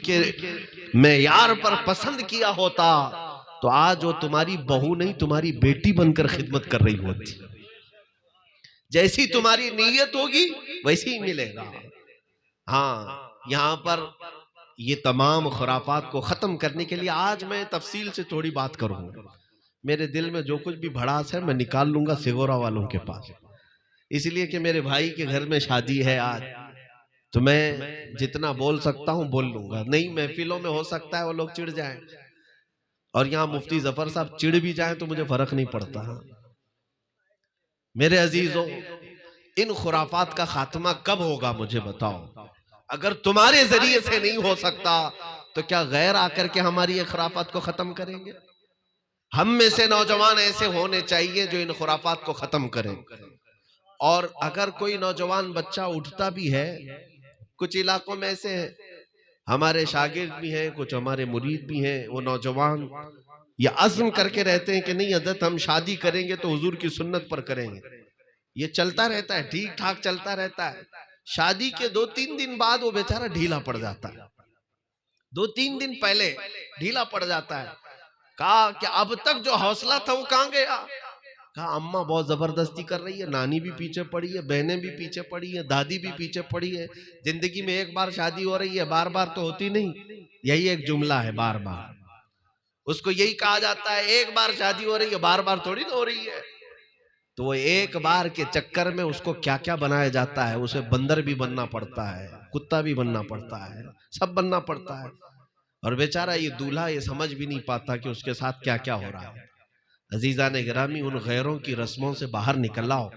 के मेयार पर पसंद किया होता तो आज वो तुम्हारी बहू नहीं तुम्हारी बेटी बनकर खिदमत कर रही होती। जैसी तुम्हारी नीयत होगी वैसे ही मिलेगा। हाँ, यहाँ पर ये तमाम खुराफात को खत्म करने के लिए आज मैं तफसील से थोड़ी बात करूंगा। मेरे दिल में जो कुछ भी भड़ास है मैं निकाल लूंगा सिगोरा वालों के पास, इसलिए कि मेरे भाई के घर में शादी है आज, तो मैं जितना बोल सकता हूं बोल लूंगा। नहीं, महफिलों में हो सकता है वो लोग चिढ़ जाएं, और यहाँ मुफ्ती जफर साहब चिढ़ भी जाएं तो मुझे फर्क नहीं पड़ता। मेरे अजीजों, इन खुराफात का खात्मा कब होगा मुझे बताओ। अगर तुम्हारे जरिए से नहीं हो सकता तो क्या गैर आकर के हमारी ये खुराफात को खत्म करेंगे? हम में से नौजवान ऐसे होने चाहिए जो इन खुराफात को खत्म करें। और अगर कोई नौजवान बच्चा उठता भी है, कुछ इलाकों में ऐसे है, हमारे शागिर्द भी हैं, कुछ हमारे मुरीद भी हैं, वो नौजवान ये अज़्म करके रहते हैं कि नहीं हज़रत हम शादी करेंगे तो हुजूर की सुन्नत पर करेंगे। ये चलता रहता है, ठीक ठाक चलता रहता है। शादी के 2-3 दिन बाद वो बेचारा ढीला पड़ जाता है, 2-3 दिन पहले ढीला पड़ जाता है। कहा कि अब तक जो हौसला था वो कहां गया? कहा अम्मा बहुत जबरदस्ती कर रही है, नानी भी पीछे पड़ी है, बहनें भी पीछे पड़ी है, दादी भी पीछे पड़ी है। जिंदगी में एक बार शादी हो रही है, बार बार तो होती नहीं, यही एक जुमला है, बार बार। उसको यही कहा जाता है, एक बार शादी हो रही है, बार बार थोड़ी ना हो रही है। तो वो एक बार के चक्कर में उसको क्या क्या बनाया जाता है। उसे बंदर भी बनना पड़ता है, कुत्ता भी बनना पड़ता है, सब बनना पड़ता है। और बेचारा ये दूल्हा ये समझ भी नहीं पाता कि उसके साथ क्या क्या हो रहा है। अजीजा ने गिरामी, उन गैरों की रस्मों से बाहर निकल आओ।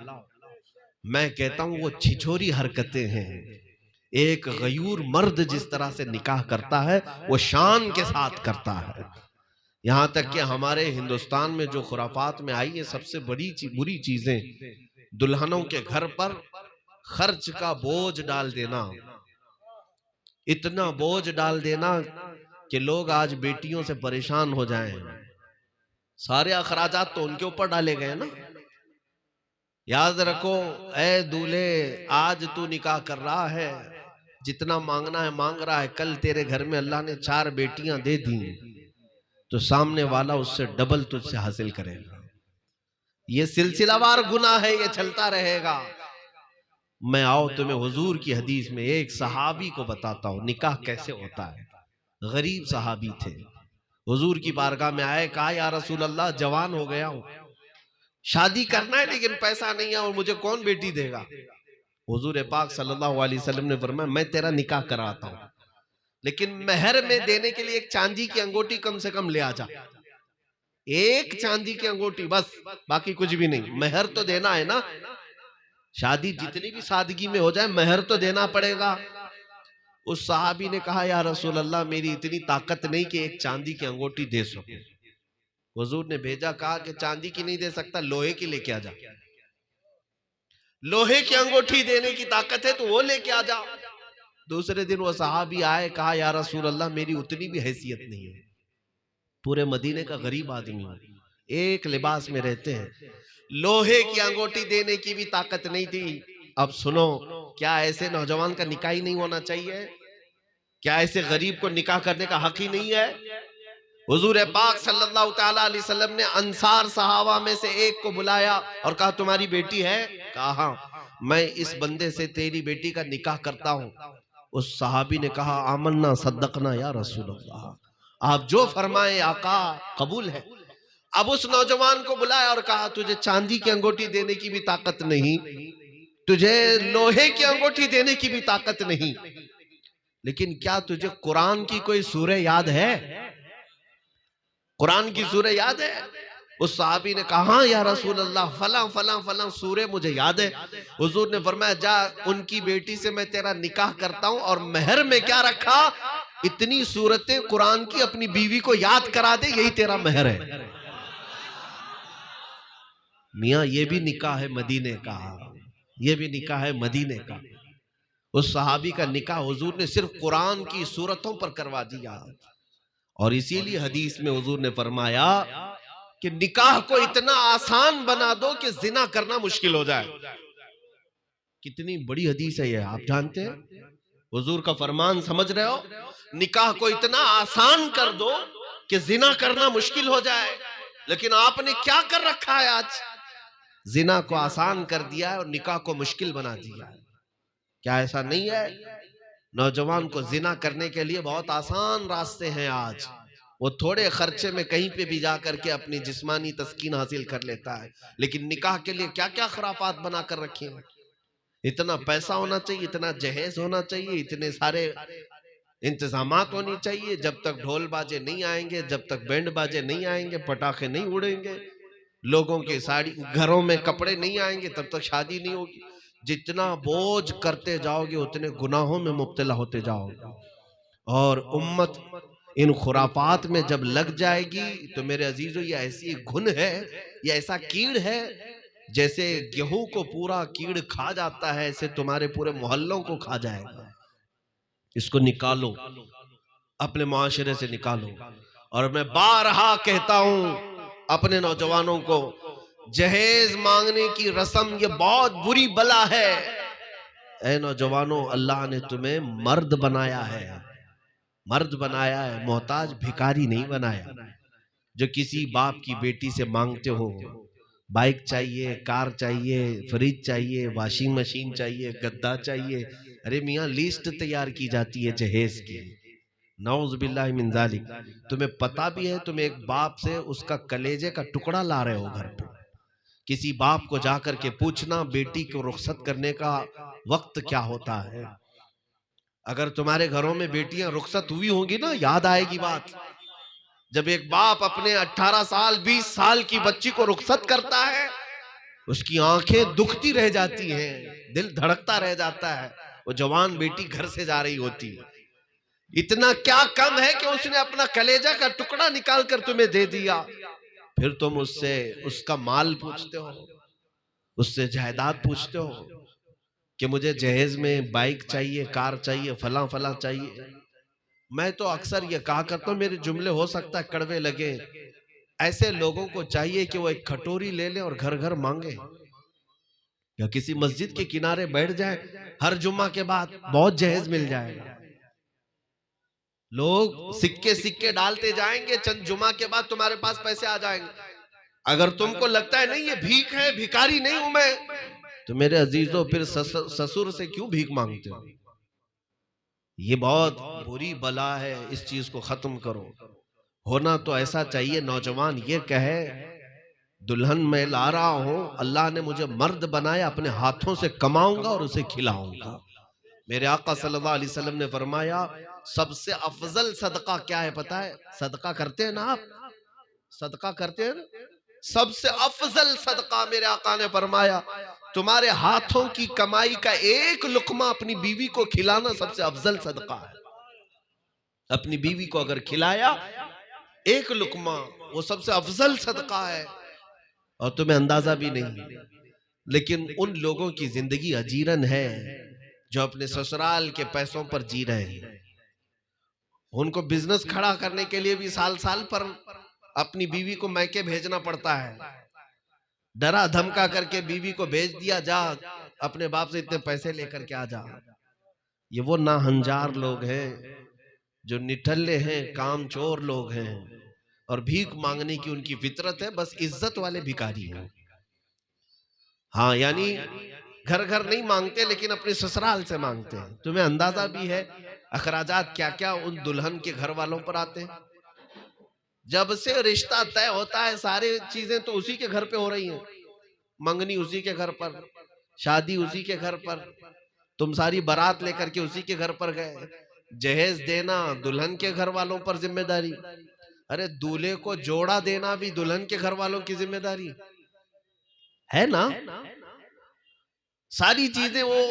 मैं कहता हूं वो छिछोरी हरकतें हैं। एक गयूर मर्द जिस तरह से निकाह करता है वो शान के साथ करता है। यहाँ तक कि हमारे हिंदुस्तान में जो खुराफात में आई है, सबसे बुरी चीजें दुल्हनों के घर पर खर्च का बोझ डाल देना। इतना बोझ डाल देना कि लोग आज बेटियों से परेशान हो जाएं। सारे अखराजात तो उनके ऊपर डाले गए ना। याद रखो, ए दूल्हे आज तू निकाह कर रहा है, जितना मांगना है मांग रहा है, कल तेरे घर में अल्लाह ने 4 बेटियां दे दी तो सामने वाला उससे डबल तुझसे हासिल करेगा। ये सिलसिलावार गुनाह है, ये चलता रहेगा। मैं आओ तुम्हें हुजूर की हदीस में एक सहाबी को बताता हूं निकाह कैसे होता है। गरीब सहाबी थे, हुजूर की बारगाह में आए, कहा या रसूल अल्लाह जवान हो गया हूं, शादी करना है लेकिन पैसा नहीं है और मुझे कौन बेटी देगा? हुजूर पाक सल्लल्लाहु अलैहि वसल्लम ने फरमाया मैं तेरा निकाह कराता हूं, लेकिन मेहर में देने के लिए एक चांदी की अंगूठी कम से कम ले आ जा। एक चांदी की अंगूठी बस, बाकी कुछ भी नहीं। मेहर तो देना है ना, शादी जितनी भी सादगी में हो जाए मेहर तो देना पड़ेगा। उस सहाबी ने कहा या रसूल अल्लाह मेरी इतनी ताकत नहीं कि एक चांदी की अंगूठी दे सकूं। हुजूर ने भेजा, कहा कि चांदी की नहीं दे सकता, लोहे की लेके आ जा। लोहे की अंगूठी देने की ताकत है तो वो लेके आ जा। दूसरे दिन वो सहाबी आए, कहा या रसूल अल्लाह मेरी उतनी भी हैसियत नहीं है, पूरे मदीने का गरीब आदमी हूं, एक लिबास में रहते हैं, लोहे की अंगूठी देने की भी ताकत नहीं थी। अब सुनो, क्या ऐसे नौजवान का निकाह ही नहीं होना चाहिए? क्या ऐसे गरीब को निकाह करने का हक ही नहीं है? हुजूर पाक सल्लल्लाहु तआला अलैहि वसल्लम ने अंसार सहाबा में से एक को बुलाया और कहा तुम्हारी बेटी है? कहा हाँ, मैं इस बंदे से तेरी बेटी का निकाह करता हूं। उस सहाबी ने कहा आमन्ना सद्दकना या रसूल अल्लाह, आप जो फरमाए आका कबूल है। अब उस नौजवान को बुलाया और कहा तुझे चांदी की अंगूठी देने की भी ताकत नहीं, तुझे लोहे की अंगूठी देने की भी ताकत नहीं, लेकिन क्या तुझे कुरान की कोई सूरह याद है? कुरान की सूरह याद है? उस सहाबी ने कहा या रसूल अल्लाह फला फला फला सूरह मुझे याद है। हुजूर ने फरमाया जा उनकी बेटी से मैं तेरा निकाह करता हूं और मेहर में क्या रखा, इतनी सूरतें कुरान की अपनी बीवी को याद करा दे, यही तेरा मेहर है। मियां ये भी निकाह है मदीने का, ये भी निकाह है मदीने का। उस सहाबी का निकाह हुजूर ने सिर्फ कुरान की सूरतों पर करवा दिया। और इसीलिए हदीस में हुजूर ने फरमाया कि निकाह को इतना आसान बना दो कि जिना करना मुश्किल हो जाए। कितनी बड़ी हदीस है ये, आप जानते हैं? हुजूर का फरमान समझ रहे हो, निकाह को इतना आसान कर दो कि जिना करना मुश्किल हो जाए। लेकिन आपने क्या कर रखा है, आज जिना को आसान कर दिया है और निकाह को मुश्किल बना दिया है। क्या ऐसा नहीं है? नौजवान को जिना करने के लिए बहुत आसान रास्ते हैं आज। वो थोड़े खर्चे में कहीं पे भी जा करके अपनी जिस्मानी तस्कीन हासिल कर लेता है। लेकिन निकाह के लिए क्या क्या खुराफात बना कर रखे हैं। इतना पैसा होना चाहिए, इतना जहेज होना चाहिए, इतने सारे इंतजामात होनी चाहिए। जब तक ढोल बाजे नहीं आएंगे, जब तक बैंड बाजे नहीं आएंगे, पटाखे नहीं उड़ेंगे, लोगों के साड़ी घरों में कपड़े नहीं आएंगे, तब तक शादी नहीं होगी। जितना बोझ करते जाओगे उतने गुनाहों में मुब्तला होते जाओगे। और उम्मत इन खुराफात में जब लग जाएगी तो मेरे अजीजों, ये ऐसी घुन है, ये ऐसा कीड़ है, जैसे गेहूं को पूरा कीड़ खा जाता है, ऐसे तुम्हारे पूरे मोहल्लों को खा जाएगा। इसको निकालो, अपने मुआशरे से निकालो। और मैं बारहा कहता हूं अपने नौजवानों को, जहेज मांगने की रस्म ये बहुत बुरी बला है। ऐ नौजवानों, अल्लाह ने तुम्हें मर्द बनाया है, मर्द बनाया है, मोहताज भिखारी नहीं बनाया। जो किसी बाप की बेटी से मांगते हो, बाइक चाहिए, कार चाहिए, फ्रिज चाहिए, वॉशिंग मशीन चाहिए, गद्दा चाहिए, अरे मियाँ लिस्ट तैयार की जाती है जहेज की। नौज़ बिल्लाहि मिन ज़ालिक। तुम्हें पता भी है, तुम एक बाप से उसका कलेजे का टुकड़ा ला रहे हो घर पे। किसी बाप को जाकर के पूछना बेटी को रुखसत करने का वक्त क्या होता है। अगर तुम्हारे घरों में बेटियां रुखसत हुई होंगी ना, याद आएगी बात। जब एक बाप अपने 18 साल 20 साल की बच्ची को रुखसत करता है, उसकी आंखें दुखती रह जाती हैं, दिल धड़कता रह जाता है। वो जवान बेटी घर से जा रही होती है। इतना क्या कम है कि उसने अपना कलेजा का टुकड़ा निकाल कर तुम्हें दे दिया, फिर तुम उससे उसका माल पूछते हो, उससे जायदाद पूछते हो कि मुझे जहेज में बाइक चाहिए, कार चाहिए, फला फला चाहिए। मैं तो अक्सर ये कहा करता हूं, मेरे जुमले हो सकता है कड़वे लगे, ऐसे लोगों को चाहिए कि वो एक कटोरी ले ले और घर घर मांगे, या किसी मस्जिद के किनारे बैठ जाए, हर जुम्मा के बाद बहुत जहेज मिल जाएगा। लोग सिक्के सिक्के डालते जाएंगे, चंद जुमा के बाद तुम्हारे पास पैसे आ जाएंगे। अगर तुमको लगता है नहीं ये भीख है, भिखारी नहीं हूं मैं, तो मेरे अजीजों फिर ससुर से क्यों भीख मांगते हो? ये बहुत बुरी बला है, इस चीज को खत्म करो। होना तो ऐसा चाहिए नौजवान ये कहे, दुल्हन मैं ला रहा हूं, अल्लाह ने मुझे मर्द बनाया, अपने हाथों से कमाऊंगा और उसे खिलाऊंगा। मेरे आका सल्लल्लाहु अलैहि वसल्लम ने फरमाया, सबसे अफजल सदका क्या है पता है? सदका करते हैं ना आप, सदका करते हैं ना? सबसे अफजल सदका मेरे आका ने फरमाया, तुम्हारे हाथों की कमाई का एक लुकमा अपनी बीवी को खिलाना सबसे अफजल सदका है। अपनी बीवी को अगर खिलाया एक लुकमा, वो सबसे अफजल सदका है। और तुम्हें अंदाजा भी नहीं। लेकिन उन लोगों की जिंदगी अजीरन है जो अपने ससुराल के पैसों पर जी रहे हैं। उनको बिजनेस खड़ा करने के लिए भी साल साल पर अपनी बीवी को मैके भेजना पड़ता है। डरा धमका करके बीवी को भेज दिया, जा अपने बाप से इतने पैसे लेकर के आ जा। ये वो नाहंजार लोग हैं जो निठल्ले हैं, कामचोर लोग हैं, और भीख मांगने की उनकी फितरत है। बस इज्जत वाले भिखारी हैं। हाँ, यानी घर घर नहीं मांगते, लेकिन अपने ससुराल से मांगते हैं। तुम्हें अंदाजा भी है अखराजात क्या क्या उन दुल्हन के घर वालों पर आते हैं। जब से रिश्ता तय होता है सारी चीजें तो उसी के घर पे हो रही हैं। मंगनी उसी के घर पर, शादी उसी के घर पर, तुम सारी बारात लेकर के उसी के घर पर गए, जहेज देना दुल्हन के घर वालों पर जिम्मेदारी। अरे दूल्हे को जोड़ा देना भी दुल्हन के घर वालों की जिम्मेदारी है ना। सारी चीजें वो,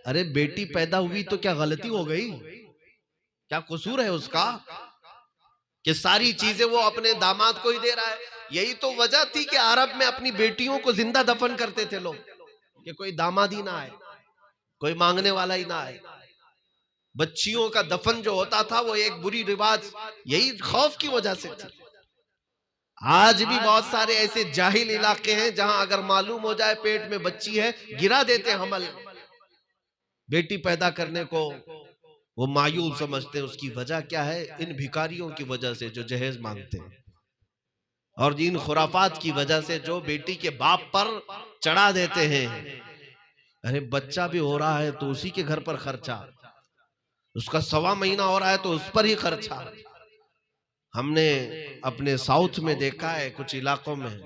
अरे बेटी पैदा हुई तो क्या गलती हो गई? क्या कसूर है उसका कि सारी चीजें वो अपने दामाद को ही दे रहा है? यही तो वजह थी कि अरब में अपनी बेटियों को जिंदा दफन करते थे लोग, कि कोई दामाद ही ना आए, कोई मांगने वाला ही ना आए। बच्चियों का दफन जो होता था वो एक बुरी रिवाज यही खौफ की वजह से थी। आज भी बहुत सारे ऐसे जाहिल इलाके हैं जहां अगर मालूम हो जाए पेट में बच्ची है, गिरा देते हमल। बेटी पैदा करने को वो मायूब समझते हैं। उसकी वजह क्या है? इन भिखारियों की वजह से जो जहेज मांगते हैं, और इन खुराफात की वजह से जो बेटी के बाप पर चढ़ा देते हैं। अरे बच्चा भी हो रहा है तो उसी के घर पर खर्चा, उसका 1.25 महीना हो रहा है तो उस पर ही खर्चा। हमने अपने साउथ में देखा है, कुछ इलाकों में,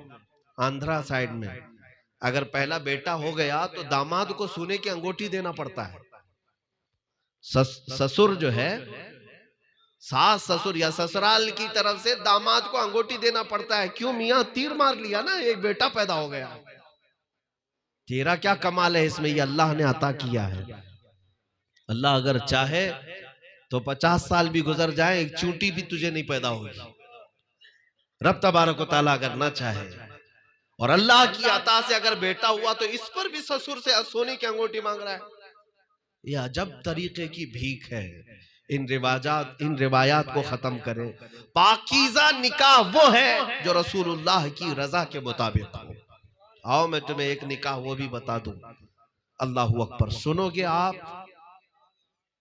आंध्रा साइड में, अगर पहला बेटा हो गया तो दामाद को सोने की अंगूठी देना पड़ता है। ससुर जो है, सास ससुर या ससुराल की तरफ से दामाद को अंगूठी देना पड़ता है। क्यों? मियां तीर मार लिया ना, एक बेटा पैदा हो गया, तेरा क्या कमाल है इसमें? ये अल्लाह ने अता किया है। अल्लाह अगर चाहे तो 50 साल भी गुजर जाए, एक चूंटी भी तुझे नहीं पैदा होगी। रब तबारक व तआला अगर ना चाहे, और अल्लाह की अता से अगर बेटा हुआ तो इस पर भी ससुर से सोने की अंगूठी मांग रहा है। ये अजब तरीके की भीख है। इन रिवायात को खत्म करें। पाकीज़ा निकाह वो है जो रसूलुल्लाह की रजा के मुताबिक हो। आओ मैं तुम्हें एक निकाह वो भी बता दूं। अल्लाह अकबर। सुनोगे आप?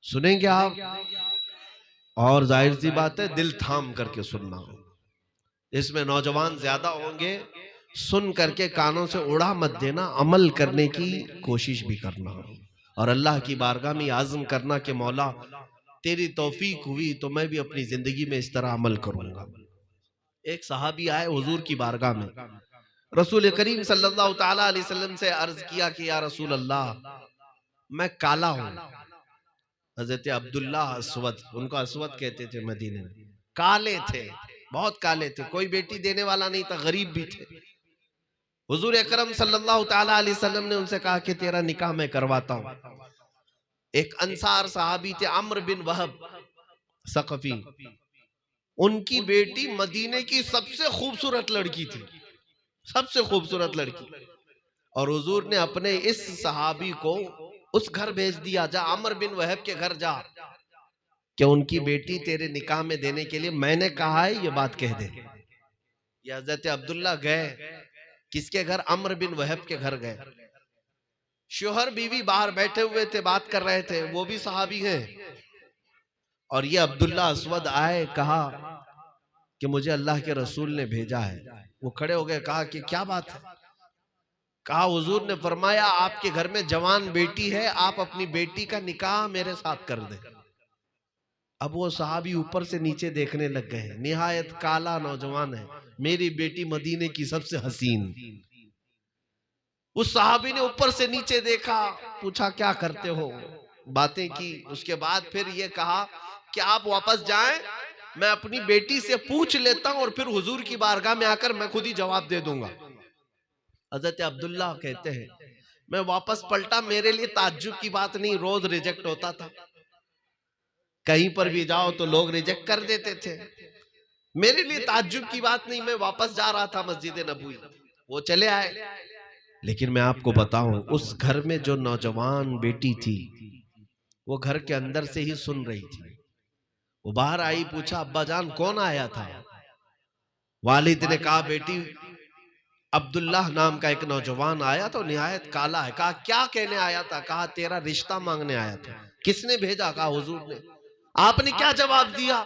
सुनेंगे आप? और जाहिर सी बात है दिल थाम करके सुनना। इसमें नौजवान ज्यादा होंगे, सुन करके कानों से उड़ा मत देना, अमल करने की कोशिश भी करना, और अल्लाह की बारगाह में आज़म करना कि मौला तेरी तौफीक हुई तो मैं भी अपनी जिंदगी में इस तरह अमल करूंगा। एक सहाबी आए हुजूर की बारगाह में, रसूल करीम सल्लल्लाहु ताला अलैहि वसल्लम से अर्ज किया कि या रसूल अल्लाह, मैं काला हूं। हजरत अब्दुल्ला अस्वद, उनको अस्वद कहते थे, मदीने में काले थे, बहुत काले थे, कोई बेटी देने वाला नहीं था, गरीब भी थे। हुजूर अकरम सल्लल्लाहु ताला अलैहि वसल्लम ने उनसे कहा कि तेरा निकाह मैं करवाता हूं। एक अंसार सहाबी थे, अम्र बिन वहब सकफी, उनकी बेटी मदीने की सबसे खूबसूरत लड़की थी, सबसे खूबसूरत लड़की, और हुजूर ने अपने इस सहाबी को उस घर भेज दिया, जा अम्र बिन वहब के घर जा, कि उनकी बेटी तेरे निकाह में देने के लिए मैंने कहा है, ये बात कह दे। ये हजरत अब्दुल्ला गए, किसके घर? अम्र बिन वहब के घर गए। शोहर बीवी बाहर बैठे हुए थे, बात कर रहे थे, वो भी सहाबी हैं, और ये अब्दुल्ला अस्वद आए, कहा कि मुझे अल्लाह के रसूल ने भेजा है। वो खड़े हो गए, कहा कि क्या बात है? कहा हुजूर ने फरमाया आपके घर में जवान बेटी है, आप अपनी बेटी का निकाह मेरे साथ कर दें। अब वो सहाबी ऊपर से नीचे देखने लग गए, निहायत काला नौजवान है, मेरी बेटी मदीने की सबसे हसीन। उस सहाबी ने ऊपर से नीचे देखा, पूछा क्या करते हो, बातें की, उसके बाद फिर ये कहा कि आप वापस जाएं, मैं अपनी बेटी से पूछ लेता हूं और फिर हुजूर की बारगाह में आकर मैं खुद ही जवाब दे दूंगा। हजरत अब्दुल्ला कहते हैं, मैं वापस पलटा, मेरे लिए ताज्जुब की बात नहीं, रोज रिजेक्ट होता था, कहीं पर भी जाओ तो लोग रिजेक्ट कर देते थे, मेरे लिए ताज्जुब की बात नहीं। मैं वापस जा रहा था मस्जिद नबवी, वो चले आए, लेकिन मैं आपको बताऊं, उस घर में जो नौजवान बेटी थी वो घर के अंदर से ही सुन रही थी। वो बाहर आई, पूछा अब्बा जान कौन आया था? वालिद ने कहा बेटी अब्दुल्लाह नाम का एक नौजवान आया तो निहायत काला है। कहा क्या कहने आया था? कहा तेरा रिश्ता मांगने आया था। किसने भेजा? कहा हुजूर ने। आपने क्या जवाब दिया?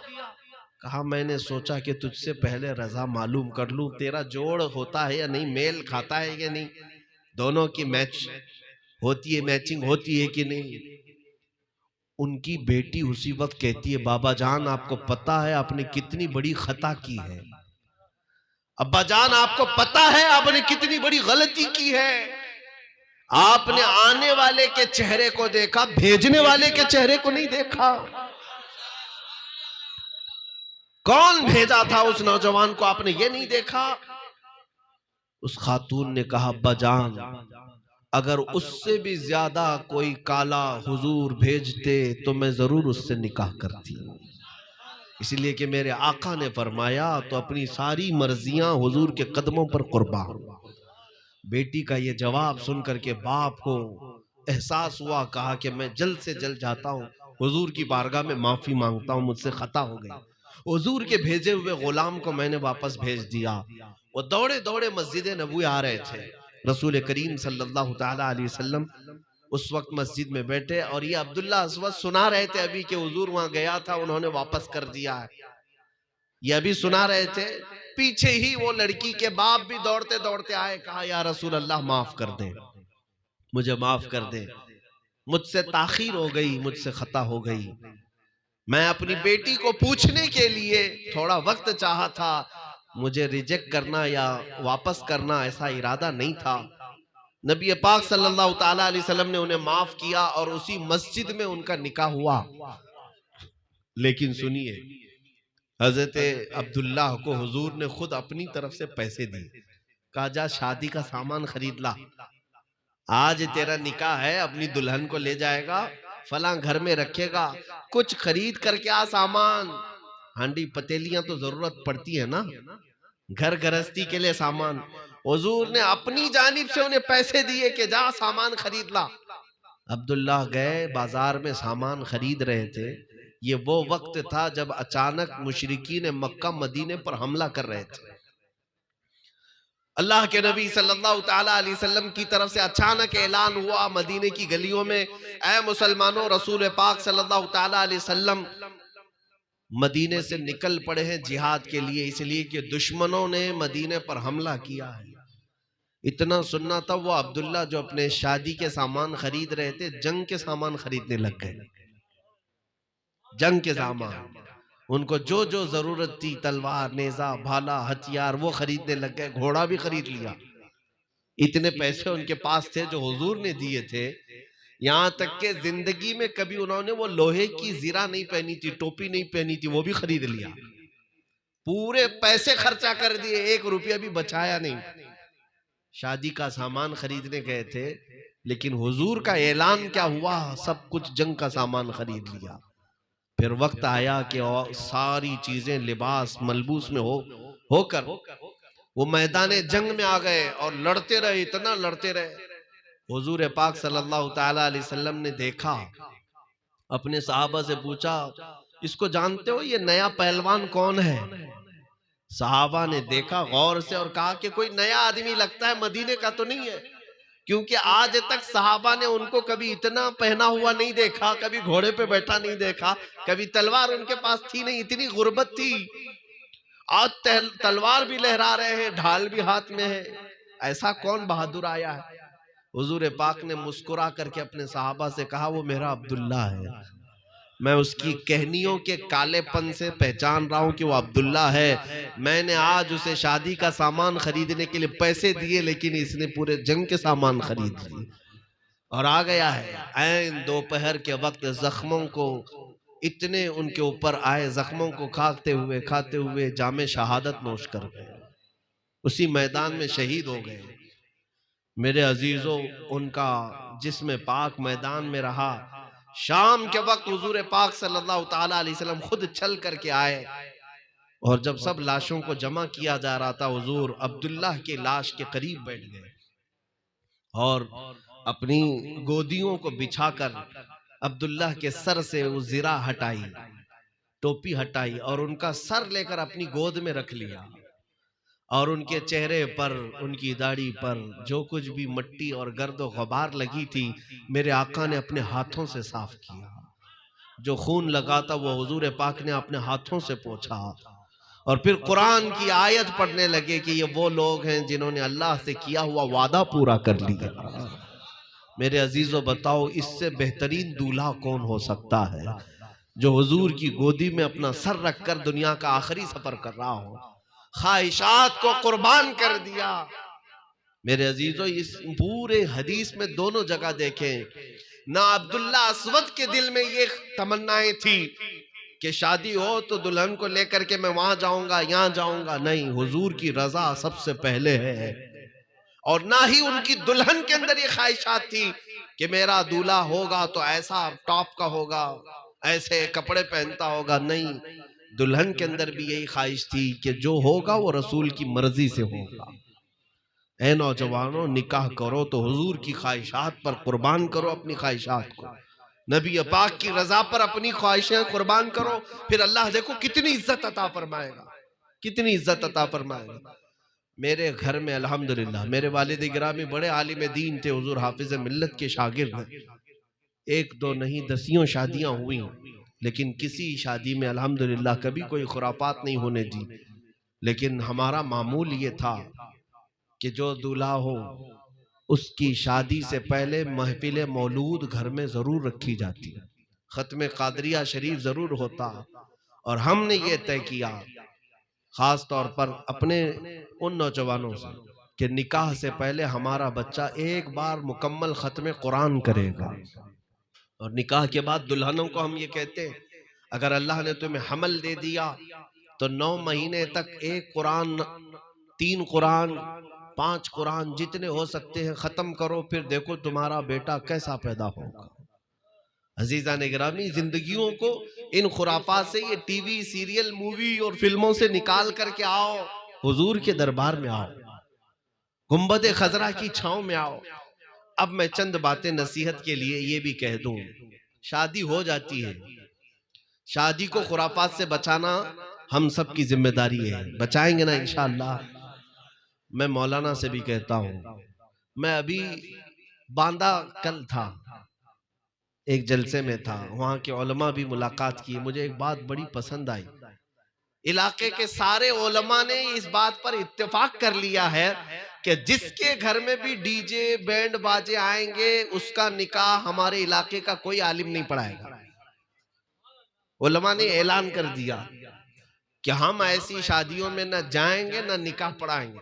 कहा मैंने सोचा कि तुझसे पहले रजा मालूम कर लूं, तेरा जोड़ होता है या नहीं, मेल खाता है या नहीं, दोनों की मैच होती है, मैचिंग होती है कि नहीं। उनकी बेटी उसी वक्त कहती है बाबा जान आपको पता है आपने कितनी बड़ी खता की है, अब्बा जान आपको पता है आपने कितनी बड़ी गलती की है, आपने आने वाले के चेहरे को देखा, भेजने वाले के चेहरे को नहीं देखा। कौन भेजा था उस नौजवान को, आपने ये नहीं देखा। उस खातून ने कहा अब्बा जान अगर उससे भी ज्यादा कोई काला हुजूर भेजते तो मैं जरूर उससे निकाह करती, इसलिए कि मेरे आका ने फरमाया तो अपनी सारी मर्जियां हुजूर के कदमों पर कुर्बान। बेटी का ये जवाब सुन करके बाप को एहसास हुआ, कहा कि मैं जल्द से जल्द जाता हूँ हुजूर की बारगाह में माफी मांगता हूँ, मुझसे खता हो गई। हुजूर के भेजे हुए गुलाम को मैंने वापस भेज दिया। वो दौड़े दौड़े मस्जिद नबवी आ रहे थे, रसूल करीम सल्लल्लाहु ताला अलैहि वसल्लम उस वक्त मस्जिद में बैठे और ये अब्दुल्ला अस्वद सुना रहे थे अभी कि हुजूर वहां गया था, उन्होंने वापस कर दिया है। ये अभी सुना रहे थे, पीछे ही वो लड़की के बाप भी दौड़ते दौड़ते आए, कहा या रसूल अल्लाह माफ कर दे, मुझे माफ कर दे, मुझसे ताखीर हो गई, मुझसे खता हो गई। मैं अपनी बेटी को पूछने के लिए थोड़ा वक्त चाहा था, मुझे रिजेक्ट करना या वापस करना ऐसा इरादा नहीं था। नबी पाक सल्लल्लाहु ताला अलैहि वसल्लम ने उन्हें माफ किया और उसी मस्जिद में उनका निकाह हुआ। लेकिन सुनिए, हजरत अब्दुल्ला को हुजूर ने खुद अपनी तरफ से पैसे दिए, कहा जा शादी का सामान खरीद ला, आज तेरा निकाह है, अपनी दुल्हन को ले जाएगा, फलां घर में रखेगा, कुछ खरीद करके आ सामान। हांडी पतेलियां तो जरूरत पड़ती है ना, घर गृहस्थी के लिए सामान। हुजूर ने अपनी जानिब से उन्हें पैसे दिए कि जा सामान खरीद ला। अब्दुल्ला गए, बाजार में सामान खरीद रहे थे। ये वो वक्त था जब अचानक मुशरिकीन मक्का मदीने पर हमला कर रहे थे। अल्लाह के नबी सल्लल्लाहु ताला अलैहि वसल्लम की तरफ से अचानक ऐलान हुआ मदीने की गलियों में, ऐ मुसलमानों, रसूल पाक सल्लल्लाहु ताला अलैहि वसल्लम मदीने से निकल पड़े हैं जिहाद के लिए, इसलिए कि दुश्मनों ने मदीने पर हमला किया है। इतना सुनना था, वो अब्दुल्ला जो अपने शादी के सामान खरीद रहे थे, जंग के सामान खरीदने लग गए। जंग के सामान, उनको जो जो जरूरत थी, तलवार, नेजा, भाला, हथियार, वो खरीदने लग गए। घोड़ा भी खरीद लिया। इतने पैसे उनके पास थे जो हुजूर ने दिए थे। यहां तक के जिंदगी में कभी उन्होंने वो लोहे की जीरा नहीं पहनी थी, टोपी नहीं पहनी थी, वो भी खरीद लिया। पूरे पैसे खर्चा कर दिए, 1 रुपया भी बचाया नहीं। शादी का सामान खरीदने गए थे, लेकिन हुजूर का ऐलान क्या हुआ, सब कुछ जंग का सामान खरीद लिया। फिर वक्त आया कि सारी चीजें लिबास मलबूस में होकर वो मैदान जंग में आ गए और लड़ते रहे, इतना लड़ते रहे। हुजूर पाक सल्लल्लाहु ताला अलैहि वसल्लम ने देखा, अपने सहाबा से पूछा, इसको जानते हो, ये नया पहलवान कौन है? सहाबा ने देखा गौर से और कहा कि कोई नया आदमी लगता है, मदीने का तो नहीं है, क्योंकि आज तक सहाबा ने उनको कभी इतना पहना हुआ नहीं देखा, कभी घोड़े पे बैठा नहीं देखा, कभी तलवार उनके पास थी नहीं, इतनी गुर्बत थी। आज तलवार भी लहरा रहे हैं, ढाल भी हाथ में है, ऐसा कौन बहादुर आया है? हुजूर पाक ने मुस्कुरा करके अपने सहाबा से कहा, वो मेरा अब्दुल्ला है, मैं उसकी कहनियों के कालेपन से पहचान रहा हूं कि वो अब्दुल्ला है। मैंने आज उसे शादी का सामान खरीदने के लिए पैसे दिए, लेकिन इसने पूरे जंग के सामान खरीद लिए और आ गया है। ऐन दोपहर के वक्त जख्मों को इतने उनके ऊपर आए, जख्मों को खाते हुए जामे शहादत नोश कर गए, उसी मैदान में शहीद हो गए। मेरे अजीजों, उनका जिस्म पाक मैदान में रहा। शाम के वक्त हुजूर पाक सल्लल्लाहु ताला अलैहि वसल्लम खुद चल करके आए और जब सब लाशों को जमा किया जा रहा था, हुजूर अब्दुल्लाह की लाश के करीब बैठ गए और अपनी गोदियों को बिछाकर अब्दुल्लाह के सर से वो ज़िरा हटाई, टोपी हटाई और उनका सर लेकर अपनी गोद में रख लिया और उनके चेहरे पर, उनकी दाढ़ी पर जो कुछ भी मट्टी और गर्द और गुबार लगी थी, मेरे आका ने अपने हाथों से साफ किया। जो खून लगा था वो हुजूर पाक ने अपने हाथों से पोंछा और फिर कुरान की आयत पढ़ने लगे कि ये वो लोग हैं जिन्होंने अल्लाह से किया हुआ वादा पूरा कर लिया। मेरे अजीजों, बताओ इससे बेहतरीन दूल्हा कौन हो सकता है, जो हुजूर की गोदी में अपना सर रखकर दुनिया का आखिरी सफर कर रहा हो, ख्वाहिशात को कुर्बान कर दिया। मेरे अजीजों, इस पूरे हदीस में दोनों जगह देखें, ना अब्दुल्ला अस्वद के दिल में ये तमन्नाएं थी कि शादी हो तो दुल्हन को लेकर के मैं वहां जाऊंगा, यहां जाऊंगा, नहीं, हुजूर की रजा सबसे पहले है। और ना ही उनकी दुल्हन के अंदर ये ख्वाहिशात थी कि मेरा दूल्हा होगा तो ऐसा टॉप का होगा, ऐसे कपड़े पहनता होगा, नहीं, दुल्हन के अंदर भी यही ख्वाहिश थी कि जो होगा वो रसूल की मर्जी से होगा। ऐ नौजवानों, निकाह करो तो हुजूर की ख्वाहिशात पर कुर्बान करो अपनी ख्वाहिशात को, नबी पाक की रजा पर अपनी ख्वाहिशें कुर्बान करो, फिर अल्लाह देखो कितनी इज्जत अता फरमाएगा, कितनी इज्जत अता फरमाएगा। मेरे घर में अल्हम्दुलिल्लाह मेरे वालिद गिरामी बड़े आलिम दीन थे, हुजूर हाफिज मिल्लत के शागिर्द। एक दो नहीं दसियों शादियां हुई, लेकिन किसी शादी में अल्हम्दुलिल्लाह कभी कोई खुराफात नहीं होने दी। लेकिन हमारा मामूल ये था कि जो दूल्हा हो उसकी शादी से पहले महफिल मौलूद घर में जरूर रखी जाती, खत्म कादरिया शरीफ जरूर होता। और हमने ये तय किया खास तौर पर अपने उन नौजवानों से कि निकाह से पहले हमारा बच्चा एक बार मुकम्मल खत्म कुरान करेगा। और निकाह के बाद दुल्हनों को हम ये कहते हैं, अगर अल्लाह ने तुम्हें हमल दे दिया तो 9 महीने तक एक कुरान, 3 कुरान, 5 कुरान जितने हो सकते हैं खत्म करो, फिर देखो तुम्हारा बेटा कैसा पैदा होगा। अजीजा ने गिरामी, जिंदगियों को इन खुराफात से, ये टीवी सीरियल मूवी और फिल्मों से निकाल करके आओ, हुजूर के दरबार में आओ, गुंबद खजरा की छांव में आओ। अब मैं चंद बातें नसीहत के लिए ये भी कह दूं, शादी हो जाती है, शादी को खुराफात से बचाना हम सब की जिम्मेदारी है, बचाएंगे ना इंशाअल्लाह। मैं मौलाना से भी कहता हूं, मैं अभी बांदा कल था, एक जलसे में था, वहां के उलमा भी मुलाकात की, मुझे एक बात बड़ी पसंद आई। इलाके के सारे उलमा ने इस बात पर इत्तेफाक कर लिया है कि जिसके घर में भी डीजे बैंड बाजे आएंगे उसका निकाह हमारे इलाके का कोई आलिम नहीं पढ़ाएगा। उलमा ने ऐलान कर दिया कि हम ऐसी शादियों में न जाएंगे न निकाह पढ़ाएंगे।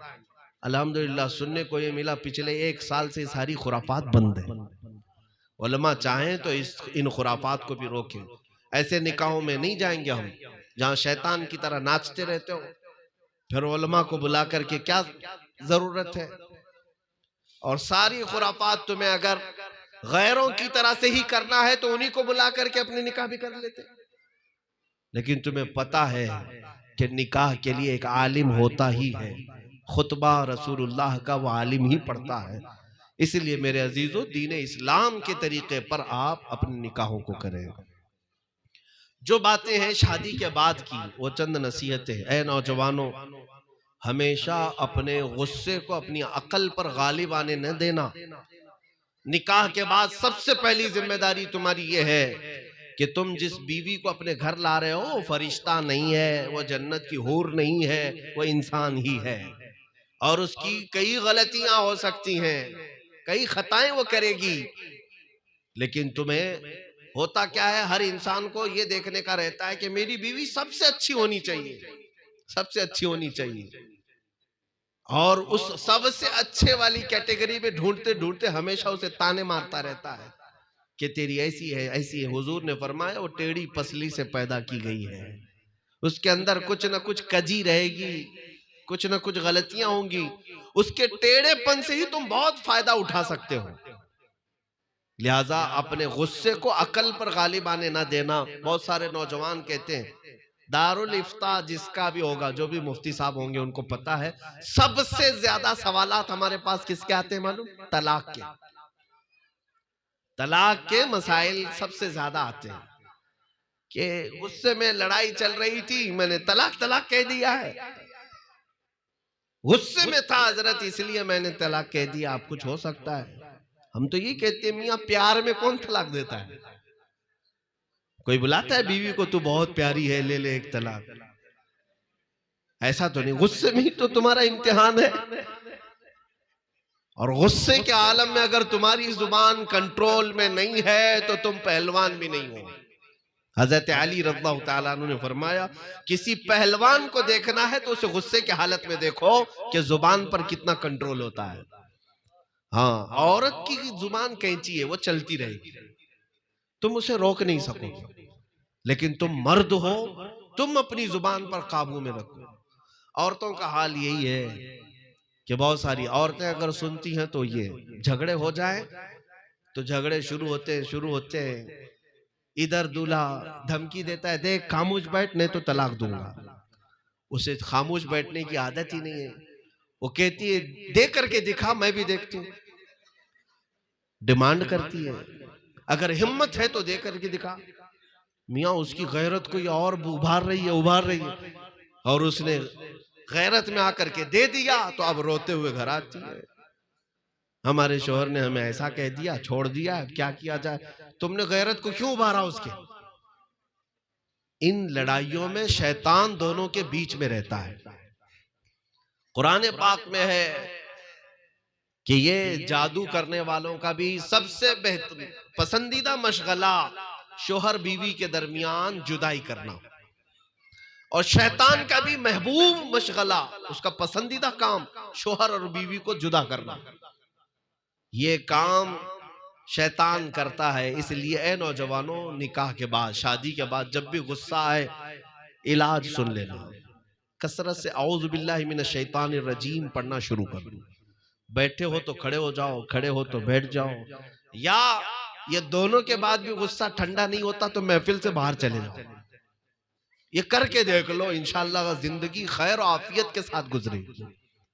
अल्हम्दुलिल्लाह सुनने को ये मिला पिछले 1 साल से सारी खुराफात बंद है। उलमा चाहें तो इन खुराफात को भी रोकें। ऐसे निकाहों में नहीं जाएंगे हम जहां शैतान की तरह नाचते रहते हो, फिर उलमा को बुला करके क्या जरूरत है। और सारी खुराफात तुम्हें अगर गैरों की तरह से ही करना है तो उन्हीं को बुला करके अपने निकाह भी कर लेते। लेकिन तुम्हें पता है कि निकाह के लिए एक आलिम होता ही है, खुतबा रसूलुल्लाह का वो आलिम ही पढ़ता है। इसलिए मेरे अजीजों, दीन इस्लाम के तरीके पर आप अपने निकाहों को करें। जो बातें हैं शादी के बाद की वो चंद नसीहतें। ऐ नौजवानों, हमेशा अपने गुस्से को अपनी अकल पर गालिब आने न देना। निकाह के बाद सबसे पहली जिम्मेदारी तुम्हारी ये है कि तुम जिस बीवी को अपने घर ला रहे हो वो फरिश्ता नहीं है, वो जन्नत की हूर नहीं है, वो इंसान ही है। और उसकी कई गलतियां हो सकती हैं, कई खताएं वो करेगी, लेकिन तुम्हें होता क्या है, हर इंसान को ये देखने का रहता है कि मेरी बीवी सबसे अच्छी होनी चाहिए, सबसे अच्छी होनी चाहिए। और उस सबसे अच्छे वाली कैटेगरी में ढूंढते ढूंढते हमेशा उसे ताने मारता रहता है कि तेरी ऐसी है ऐसी है। हुजूर ने फरमाया वो टेढ़ी पसली से पैदा की गई है, उसके अंदर कुछ न कुछ कजी रहेगी, कुछ न कुछ गलतियां होंगी, उसके टेढ़ेपन से ही तुम बहुत फायदा उठा सकते हो। लिहाजा अपने गुस्से को अकल पर गालिब आने ना देना। बहुत सारे नौजवान कहते हैं, दारुल इफ्ता जिसका भी होगा, जो भी मुफ्ती साहब होंगे उनको पता है, सबसे ज्यादा सवालात हमारे पास किसके आते हैं मालूम? तलाक के। तलाक के मसाइल सबसे ज्यादा आते हैं कि गुस्से में लड़ाई चल रही थी, मैंने तलाक तलाक कह दिया है, गुस्से में था हजरत इसलिए मैंने तलाक कह दिया। आप कुछ हो सकता है, हम तो ये कहते हैं मियां प्यार में कौन तलाक देता है? कोई बुलाता है बीवी को, तू बहुत प्यारी है, ले ले एक तलाक? ऐसा तो नहीं, गुस्से में ही तो तुम्हारा इम्तिहान है। और गुस्से के आलम में अगर तुम्हारी जुबान कंट्रोल में नहीं है तो तुम पहलवान भी नहीं हो। हजरत अली रज़ियल्लाहु ताला अन्हु ने फरमाया, किसी पहलवान को देखना है तो उसे गुस्से की हालत में देखो कि जुबान पर कितना कंट्रोल होता है। हाँ, औरत की जुबान कैंची है, वो चलती रहेगी, तुम उसे रोक नहीं सकोगे। लेकिन तुम मर्द हो, तुम अपनी जुबान पर काबू में रखो। औरतों का हाल यही है कि बहुत सारी औरतें अगर सुनती हैं तो ये झगड़े हो जाए तो झगड़े शुरू होते हैं। इधर दूल्हा धमकी देता है, देख खामोश बैठ नहीं तो तलाक दूंगा। उसे खामोश बैठने की आदत ही नहीं है, वो कहती है दे करके दिखा, मैं भी देखती हूँ। डिमांड करती है, अगर हिम्मत है तो दे करके दिखा। मियाँ उसकी गैरत को और उभार रही है और उसने गैरत में आकर के दे दिया तो अब रोते हुए घर आती है, हमारे शोहर ने हमें ऐसा कह दिया, छोड़ दिया, क्या किया जाए। तुमने गैरत को क्यों उभारा उसके? इन लड़ाइयों में शैतान दोनों के बीच में रहता है। कुरान पाक में है कि ये जादू करने वालों का भी सबसे बेहतर पसंदीदा मशगला शोहर बीवी के दरमियान जुदाई करना, और शैतान का भी महबूब मशगला, उसका पसंदीदा काम शोहर और बीवी को जुदा करना। ये काम शैतान करता है। इसलिए ए नौजवानों, निकाह के बाद, शादी के बाद जब भी गुस्सा आए, इलाज सुन लेना, कसरत से औज़ु बिल्लाहि मिनश शैतानिर रजीम पढ़ना शुरू कर दो। बैठे हो तो खड़े हो जाओ, खड़े हो तो बैठ जाओ, या ये दोनों के बाद भी गुस्सा ठंडा नहीं होता तो महफिल से बाहर चले जाओ। ये करके देख लो, इंशाअल्लाह जिंदगी खैर और आफियत के साथ गुजरेगी।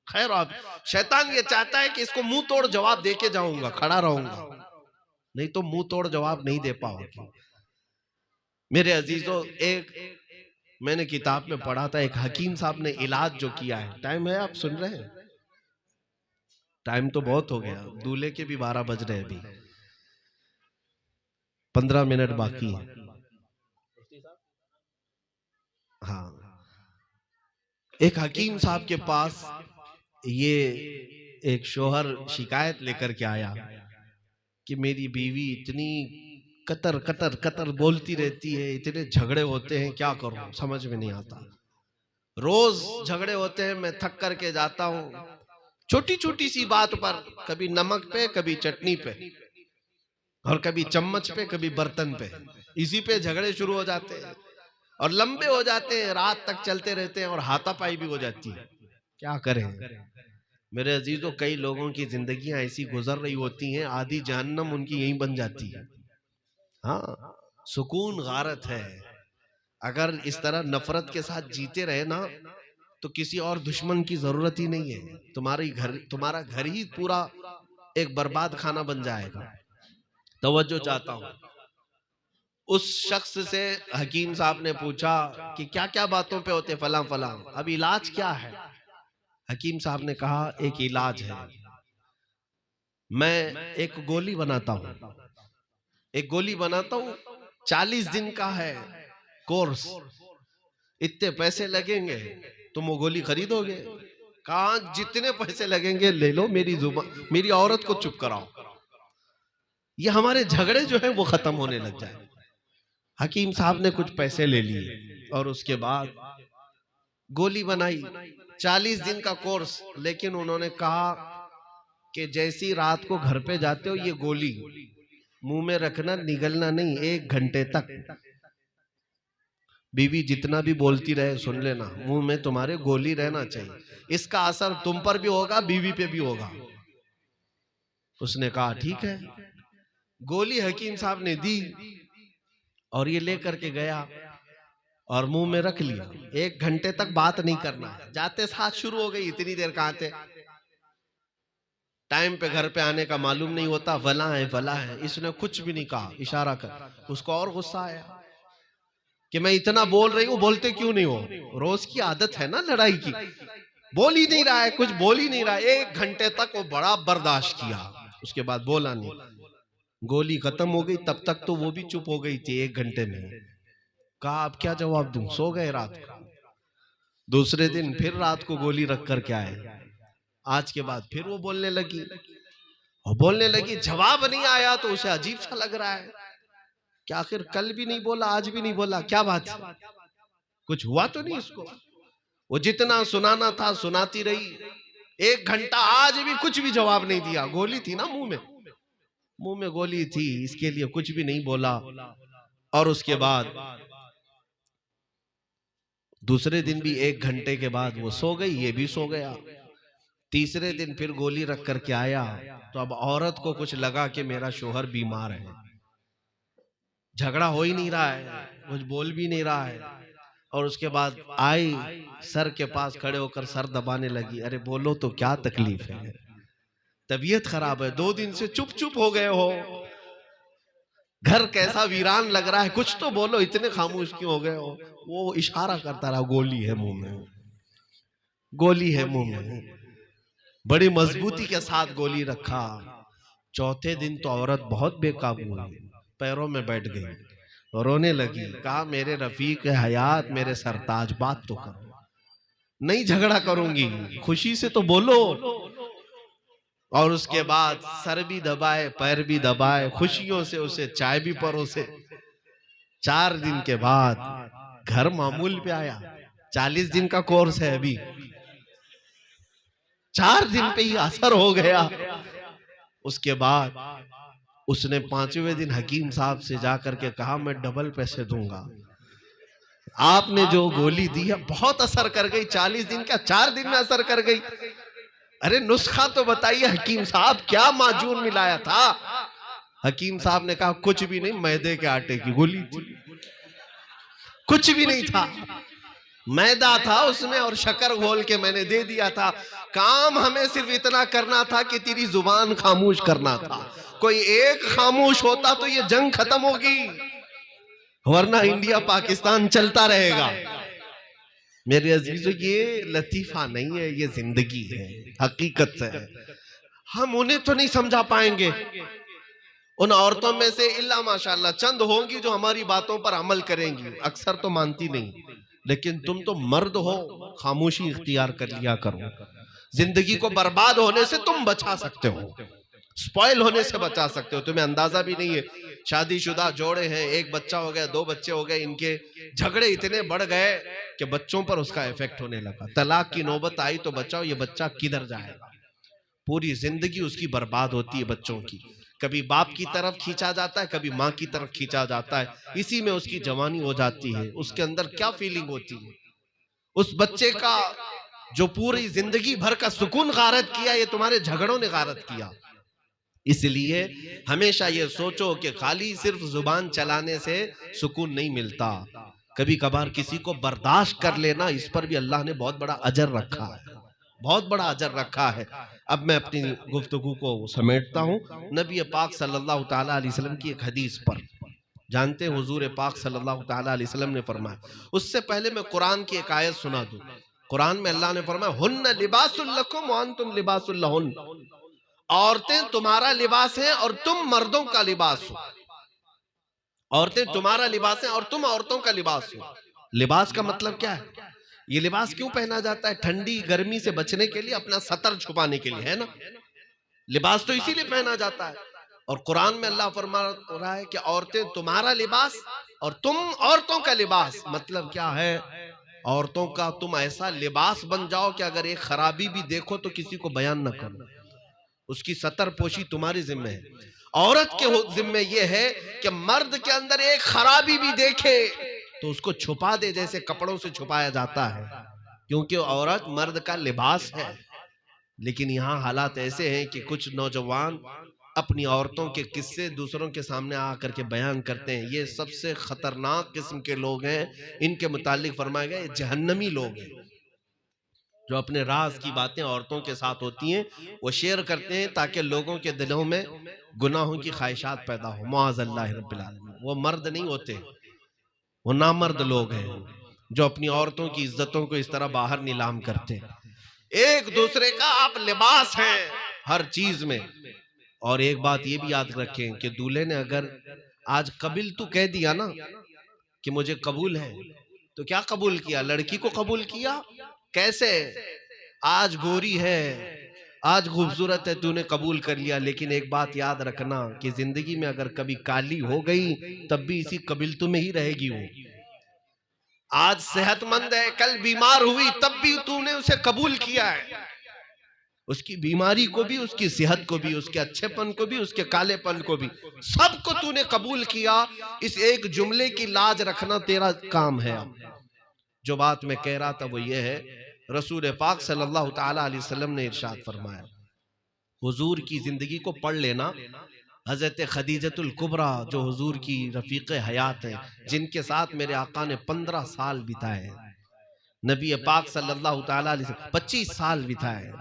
खैर और शैतान ये चाहता है कि इसको मुंह तोड़ जवाब दे के जाऊंगा, खड़ा रहूंगा, नहीं तो मुंह तोड़ जवाब नहीं दे पाओगे। मेरे अजीजों, एक मैंने किताब में पढ़ा था, एक हकीम साहब ने इलाज जो किया है। टाइम है, आप सुन रहे हैं? टाइम तो बहुत हो गया, दूल्हे के भी 12 बज रहे हैं, अभी 15 मिनट बाकी है। हाँ, एक हकीम साहब के पास ये एक शोहर शिकायत लेकर के आया कि मेरी बीवी इतनी कतर कतर कतर बोलती रहती है, इतने झगड़े होते हैं, क्या करूं, समझ में नहीं आता। रोज झगड़े होते हैं, मैं थक करके जाता हूं, छोटी छोटी सी बात पर, कभी नमक पे, कभी चटनी पे, और कभी चम्मच पे, कभी बर्तन पे, इसी पे झगड़े शुरू हो जाते हैं और लंबे हो जाते हैं, रात तक चलते रहते हैं और हाथापाई भी हो जाती है। क्या करें मेरे अजीजों, कई लोगों की जिंदगियां ऐसी गुजर रही होती हैं, आधी जहन्नम उनकी यहीं बन जाती है। हाँ, सुकून गारत है। अगर इस तरह नफरत के साथ जीते रहे ना, तो किसी और दुश्मन की जरूरत ही नहीं है। तुम्हारा घर ही पूरा एक बर्बाद खाना बन जाएगा। तवज्जो चाहता हूं। उस शख्स से हकीम साहब ने पूछा कि क्या क्या बातों पे होते, फलां फलां, अब इलाज क्या है? हकीम साहब ने कहा, एक इलाज है, मैं एक गोली बनाता हूं, एक गोली बनाता हूं, 40 दिन का है कोर्स, इतने पैसे लगेंगे, तुम वो गोली खरीदोगे? कहा जितने पैसे लगेंगे ले लो, मेरी औरत को चुप कराओ, ये हमारे झगड़े जो है वो खत्म होने लग जाए। हकीम साहब ने कुछ पैसे ले लिए और उसके बाद गोली बनाई, 40 दिन का कोर्स। लेकिन उन्होंने कहा कि जैसी रात को घर पे जाते हो, ये गोली मुंह में रखना, निगलना नहीं 1 घंटे तक। बीवी जितना भी बोलती रहे सुन लेना, मुंह में तुम्हारे गोली रहना चाहिए, इसका असर तुम पर भी होगा, बीवी पे भी होगा। उसने कहा ठीक है। गोली हकीम साहब ने दी और ये लेकर के गया और मुंह में रख लिया। 1 घंटे तक बात नहीं करना है। जाते साथ शुरू हो गई, इतनी देर कहां थे, टाइम पे घर पे आने का मालूम नहीं होता, भला है भला है। इसने कुछ भी नहीं कहा, इशारा कर। उसको और गुस्सा आया कि मैं इतना बोल रही हूं, बोलते क्यों नहीं हो? रोज की आदत है ना लड़ाई की, बोल ही नहीं रहा है, कुछ बोल ही नहीं रहा है। 1 घंटे तक वो बड़ा बर्दाश्त किया, उसके बाद बोला नहीं। गोली खत्म हो गई, तब तक तो वो भी चुप हो गई थी 1 घंटे में। कहा अब क्या जवाब दूं, सो गए रात को। दूसरे दिन फिर रात को गोली रख कर के आए। आज के बाद फिर वो बोलने लगी, और बोलने लगी, जवाब नहीं आया तो उसे अजीब सा लग रहा है कि आखिर कल भी नहीं बोला, आज भी नहीं बोला, क्या बात है, कुछ हुआ तो नहीं इसको? वो जितना सुनाना था सुनाती रही, 1 घंटा, आज भी कुछ भी जवाब नहीं दिया। गोली थी ना मुंह में गोली थी, इसके लिए कुछ भी नहीं बोला। और उसके बाद दूसरे दिन भी 1 घंटे के बाद वो सो गई, ये भी सो गया। तीसरे दिन फिर गोली रख करके आया तो अब औरत को कुछ लगा कि मेरा शोहर बीमार है, झगड़ा हो ही नहीं रहा है, कुछ बोल भी नहीं रहा है। और उसके बाद आई, सर के पास खड़े होकर सर दबाने लगी, अरे बोलो तो क्या तकलीफ है, तबीयत खराब है, 2 दिन से चुप चुप हो गए हो, घर कैसा वीरान लग रहा है, कुछ तो बोलो, इतने खामोश क्यों हो गए हो? वो इशारा करता रहा, गोली है मुंह में। गोली है मुंह में, बड़ी मजबूती के साथ गोली रखा। चौथे दिन तो औरत बहुत बेकाबू हुई, पैरों में बैठ गई, रोने लगी। कहा मेरे रफीक हयात, मेरे सरताज, बात तो करो। नहीं झगड़ा करूंगी, खुशी से तो बोलो। और उसके बाद सर भी दबाए, पैर भी दबाए, खुशियों से उसे चाय भी परोसे। 4 दिन के बाद घर मामूल पे आया। 40 दिन का कोर्स है अभी, 4 दिन पे ही असर हो गया। उसके बाद उसने 5वें दिन हकीम साहब से जाकर के कहा मैं डबल पैसे दूंगा। आपने जो गोली दी है बहुत असर कर गई। 40 दिन का 4 दिन में असर कर गई। अरे नुस्खा तो बताइए हकीम साहब, क्या माजून मिलाया था? हकीम साहब ने कहा कुछ भी नहीं, मैदे के आटे की गोली थी। कुछ भी नहीं था, मैदा था उसमें और शक्कर घोल के मैंने दे दिया था। काम हमें सिर्फ इतना करना था कि तेरी जुबान खामोश करना था। कोई एक खामोश होता तो ये जंग खत्म होगी, वरना इंडिया पाकिस्तान चलता रहेगा। मेरे अजीजों, ये लतीफा नहीं है, ये जिंदगी है, हकीकत है। हम उन्हें तो नहीं समझा पाएंगे। उन औरतों में से इल्ला माशाल्लाह चंद होंगी जो हमारी बातों पर अमल करेंगी, अक्सर तो मानती नहीं। लेकिन तुम तो मर्द हो, खामोशी इख्तियार कर लिया करो। जिंदगी को बर्बाद होने से तुम बचा सकते हो, स्पॉइल होने से बचा सकते हो। तुम्हें अंदाजा भी नहीं है, शादीशुदा जोड़े हैं, 1 बच्चा हो गया, 2 बच्चे हो गए, इनके झगड़े इतने बढ़ गए कि बच्चों पर उसका इफेक्ट होने लगा। तलाक की नौबत आई तो बचाओ, ये बच्चा किधर जाएगा? पूरी जिंदगी उसकी बर्बाद होती है बच्चों की। कभी बाप की तरफ खींचा जाता है, कभी माँ की तरफ खींचा जाता है। इसी में उसकी जवानी हो जाती है। उसके अंदर क्या फीलिंग होती है? उस बच्चे का जो पूरी जिंदगी भर का सुकून गारत किया, ये तुम्हारे झगड़ों ने गारत किया। इसलिए हमेशा ये सोचो कि खाली सिर्फ जुबान चलाने से सुकून नहीं मिलता। कभी कभार किसी को बर्दाश्त कर लेना, इस पर भी अल्लाह ने बहुत बड़ा अजर रखा है, बहुत बड़ा अजर रखा है। अब मैं अपनी गुफ्तगू को समेटता हूँ। नबी पाक सल्लल्लाहु ताला अलैहि वसल्लम की एक हदीस पर। जानते हैं हुजूर पाक सल्लल्लाहु ताला अलैहि वसल्लम ने फरमाया, उससे पहले मैं कुरान की एक आयत सुना दूं। कुरान में अल्लाह ने फरमाया, हुन्ना लिबासुल लकुम व अंतुम लिबासुल लहुन। औरतें तुम्हारा लिबास हैं और तुम मर्दों का लिबास हो। औरतें तुम्हारा लिबास हैं और तुम औरतों का लिबास हो। लिबास का मतलब क्या है? ये लिबास क्यों पहना जाता है? ठंडी गर्मी से बचने के लिए, अपना सतर छुपाने के लिए, है ना? लिबास तो इसीलिए पहना जाता है। और कुरान में अल्लाह फरमा रहा है कि औरतें तुम्हारा लिबास और तुम औरतों का लिबास। मतलब क्या है? औरतों का तुम ऐसा लिबास बन जाओ कि अगर एक खराबी भी देखो तो किसी को बयान न करो। उसकी सतर पोशी तुम्हारी जिम्मे है। औरत के जिम्मे यह है कि मर्द के अंदर एक खराबी भी देखे तो उसको छुपा दे, जैसे कपड़ों से छुपाया जाता है, क्योंकि औरत मर्द का लिबास है। लेकिन यहाँ हालात ऐसे हैं कि कुछ नौजवान अपनी औरतों के किस्से दूसरों के सामने आकर के बयान करते हैं। ये सबसे खतरनाक किस्म के लोग हैं। इनके मुतालिक फरमाया गया, ये जहन्नमी लोग हैं, जो अपने राज की बातें औरतों के साथ होती हैं वो शेयर करते हैं ताकि लोगों के दिलों में गुनाहों की ख्वाहिशात पैदा हो। मुआज़ल्लाह रब्बिल आलमीन। वो मर्द नहीं होते, वो नामर्द लोग हैं जो अपनी औरतों की इज्जतों को इस तरह बाहर नीलाम करते हैं। एक दूसरे का आप लिबास हैं हर चीज में। और एक बात ये भी याद रखें कि दूल्हे ने अगर आज कबिल तू कह दिया ना कि मुझे कबूल है, तो क्या कबूल किया? लड़की को कबूल किया। कैसे? आज गोरी है, आज खूबसूरत है, तूने कबूल कर लिया। लेकिन एक बात याद रखना कि जिंदगी में अगर कभी काली हो गई तब भी इसी कबिलतू में ही रहेगी वो। आज सेहतमंद है, कल बीमार हुई तब भी तूने उसे कबूल किया है। उसकी बीमारी को भी, उसकी सेहत को भी, उसके अच्छेपन को भी, उसके कालेपन को भी, सबको तूने कबूल किया। इस एक जुमले की लाज रखना तेरा काम है। जो बात मैं कह रहा था वो ये है, रसूल पाक सल्लल्लाहु ताला अलैहि वसल्लम ने इरशाद फरमाया, हुजूर की जिंदगी को पढ़ लेना। हजरत खदीजतुल कुबरा जो हुजूर की रफीक हयात है, जिनके साथ मेरे आका ने 15 साल बिताए हैं। नबी पाक सल्लल्लाहु ताला अलैहि वसल्लम 25 साल बिताए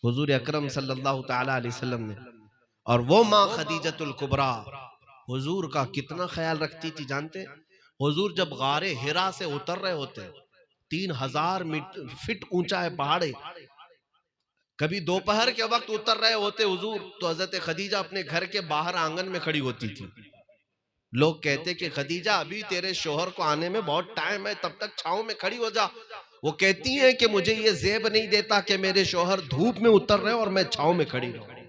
हुजूर अकरम सल्लल्लाहु ताला अलैहि वसल्लम ने। और वो माँ खदीजतुल कुबरा हुजूर का कितना ख्याल रखती थी जानते? हुजूर जब गारे हिरा से उतर रहे होते, 3000 फीट ऊंचा है पहाड़। कभी दोपहर के वक्त उतर रहे होते हुजूर तो हजरत खदीजा अपने घर के बाहर आंगन में खड़ी होती थी। लोग कहते कि खदीजा अभी तेरे शोहर को आने में बहुत टाइम है, तब तक छांव में खड़ी हो जा। वो कहती हैं कि मुझे ये ज़ेब नहीं देता कि मेरे शोहर धूप में उतर रहे और मैं छांव में खड़ी रहूं,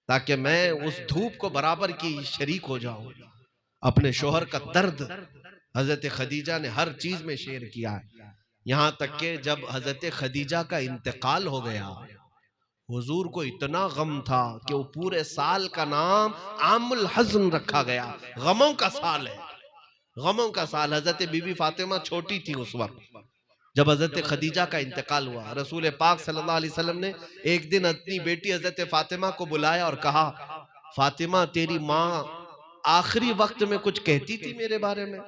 ताकि मैं उस धूप को बराबर की शरीक हो जाऊं। अपने शोहर का दर्द हजरत खदीजा ने हर चीज में शेयर किया है। यहां तक कि जब हजरत खदीजा का इंतकाल हो गया, हुजूर को इतना गम था कि वो पूरे साल का नाम आमुल हज़्न रखा गया। गमों का साल है, गमों का साल। हजरत बीबी फातिमा छोटी थी उस वक्त जब हजरत खदीजा का इंतकाल हुआ। रसूल पाक सल्लल्लाहु अलैहि वसल्लम ने एक दिन अपनी बेटी हजरत फातिमा को बुलाया और कहा, फातिमा तेरी माँ आखिरी वक्त में कुछ कहती थी मेरे बारे में।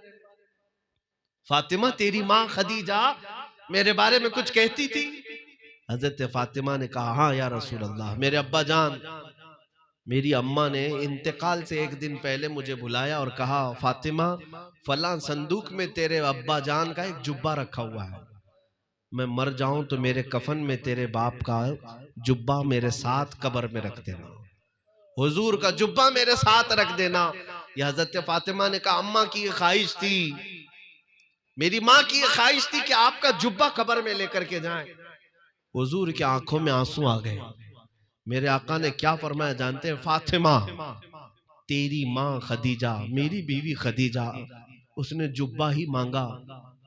फातिमा तेरी माँ खदीजा मेरे बारे में कुछ कहती थी। हजरत फातिमा ने कहा, हाँ या रसूल अल्लाह, मेरे अब्बा जान, मेरी अम्मा ने इंतकाल से एक दिन पहले मुझे बुलाया और कहा, फातिमा फलां संदूक में तेरे अब्बा जान का एक जुब्बा रखा हुआ है, मैं मर जाऊं तो मेरे कफन में तेरे बाप का जुब्बा मेरे साथ कब्र में रख देना, हुजूर का जुब्बा मेरे साथ रख देना। यह हजरत फातिमा ने कहा, अम्मा की ये ख्वाहिश थी, मेरी माँ की ये ख्वाहिश थी कि आपका जुब्बा कब्र में लेकर के जाएं। हुजूर की आंखों में आंसू आ गए। मेरे आका ने क्या फरमाया जानते हैं? फातिमा तेरी माँ खदीजा, मेरी बीवी खदीजा, उसने जुब्बा ही मांगा,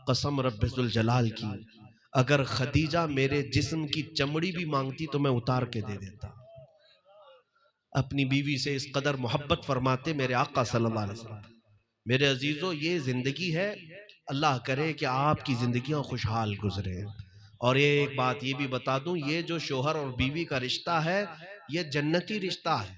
कसम रब्बुल जलाल की, अगर खदीजा मेरे जिस्म की चमड़ी भी मांगती तो मैं उतार के दे देता। अपनी बीवी से इस कदर मोहब्बत फरमाते मेरे आका सल्लल्लाहु अलैहि वसल्लम। मेरे अजीजों, ये जिंदगी है, अल्लाह करे कि आपकी जिंदगियां खुशहाल गुजरे। और ये एक बात ये भी बता दूं, ये जो शोहर और बीवी का रिश्ता है, ये जन्नती रिश्ता है।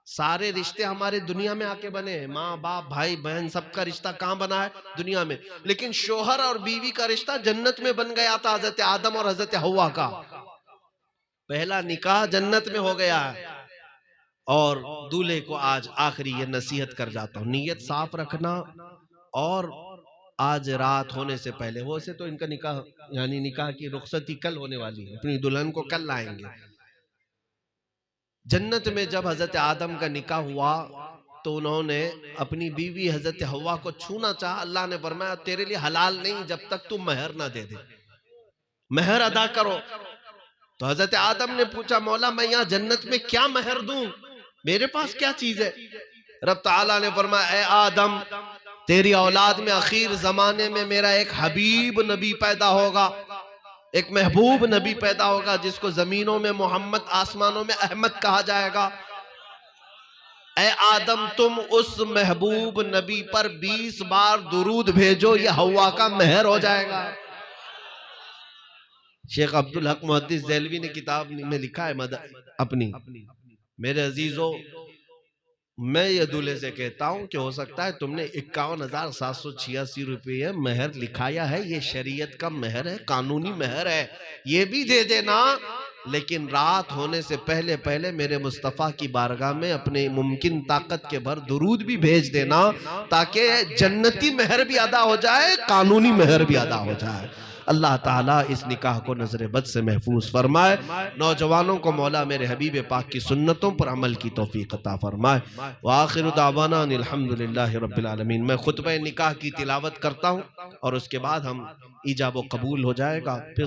सारे रिश्ते हमारे दुनिया में आके बने हैं, माँ बाप भाई बहन सबका रिश्ता कहाँ बना है? दुनिया में। लेकिन शोहर और बीवी का रिश्ता जन्नत में बन गया था, हजरत आदम और हजरत हव्वा का पहला निकाह जन्नत में हो गया है। और दूल्हे को आज आखिरी ये नसीहत कर जाता हूँ, नीयत साफ रखना। और आज रात होने से पहले, वो से तो इनका निकाह यानी निकाह की रुखसती कल होने वाली है, अपनी दुल्हन को कल लाएंगे। जन्नत में जब हजरत आदम का निकाह हुआ तो उन्होंने अपनी बीवी हजरत हव्वा को छूना चाहा, अल्लाह ने फरमाया तेरे लिए हलाल नहीं जब तक तुम महर ना दे दे, महर अदा करो। तो हजरत आदम ने पूछा, मौला मैं यहाँ जन्नत में क्या महर दूं, मेरे पास क्या चीज है? रब ताला ने फरमाया, ए आदम तेरी औलाद में आखिर जमाने में मेरा एक हबीब नबी पैदा होगा, एक महबूब नबी पैदा होगा, जिसको जमीनों में मोहम्मद, आसमानों में अहमद कहा जाएगा। ए आदम तुम उस महबूब नबी पर 20 बार दुरूद भेजो, ये हव्वा का महर हो जाएगा। शेख अब्दुल हक मुहद्दिस देहलवी ने किताब में लिखा है अपनी। मेरे अजीजों, मैं ये दूल्हे से कहता हूं कि हो सकता है तुमने 51,786 रुपये महर लिखाया है, ये शरीयत का महर है, कानूनी महर है, ये भी दे देना। लेकिन रात होने से पहले पहले मेरे मुस्तफ़ा की बारगाह में अपने मुमकिन ताकत के भर दुरूद भी भेज देना, ताकि जन्नती महर भी अदा हो जाए, कानूनी महर भी अदा हो जाए। अल्लाह ताला इस निकाह को नजर बद से महफूज फरमाए। नौजवानों को मौला मेरे हबीब पाक की सुन्नतों पर अमल की तौफीक अता फरमाए। व आखिरु दावाना अल्हम्दुलिल्लाहि रब्बिल आलमीन। मैं खुतबे निकाह की तिलावत करता हूँ और उसके बाद हम ईजाब व कबूल हो जाएगा। फिर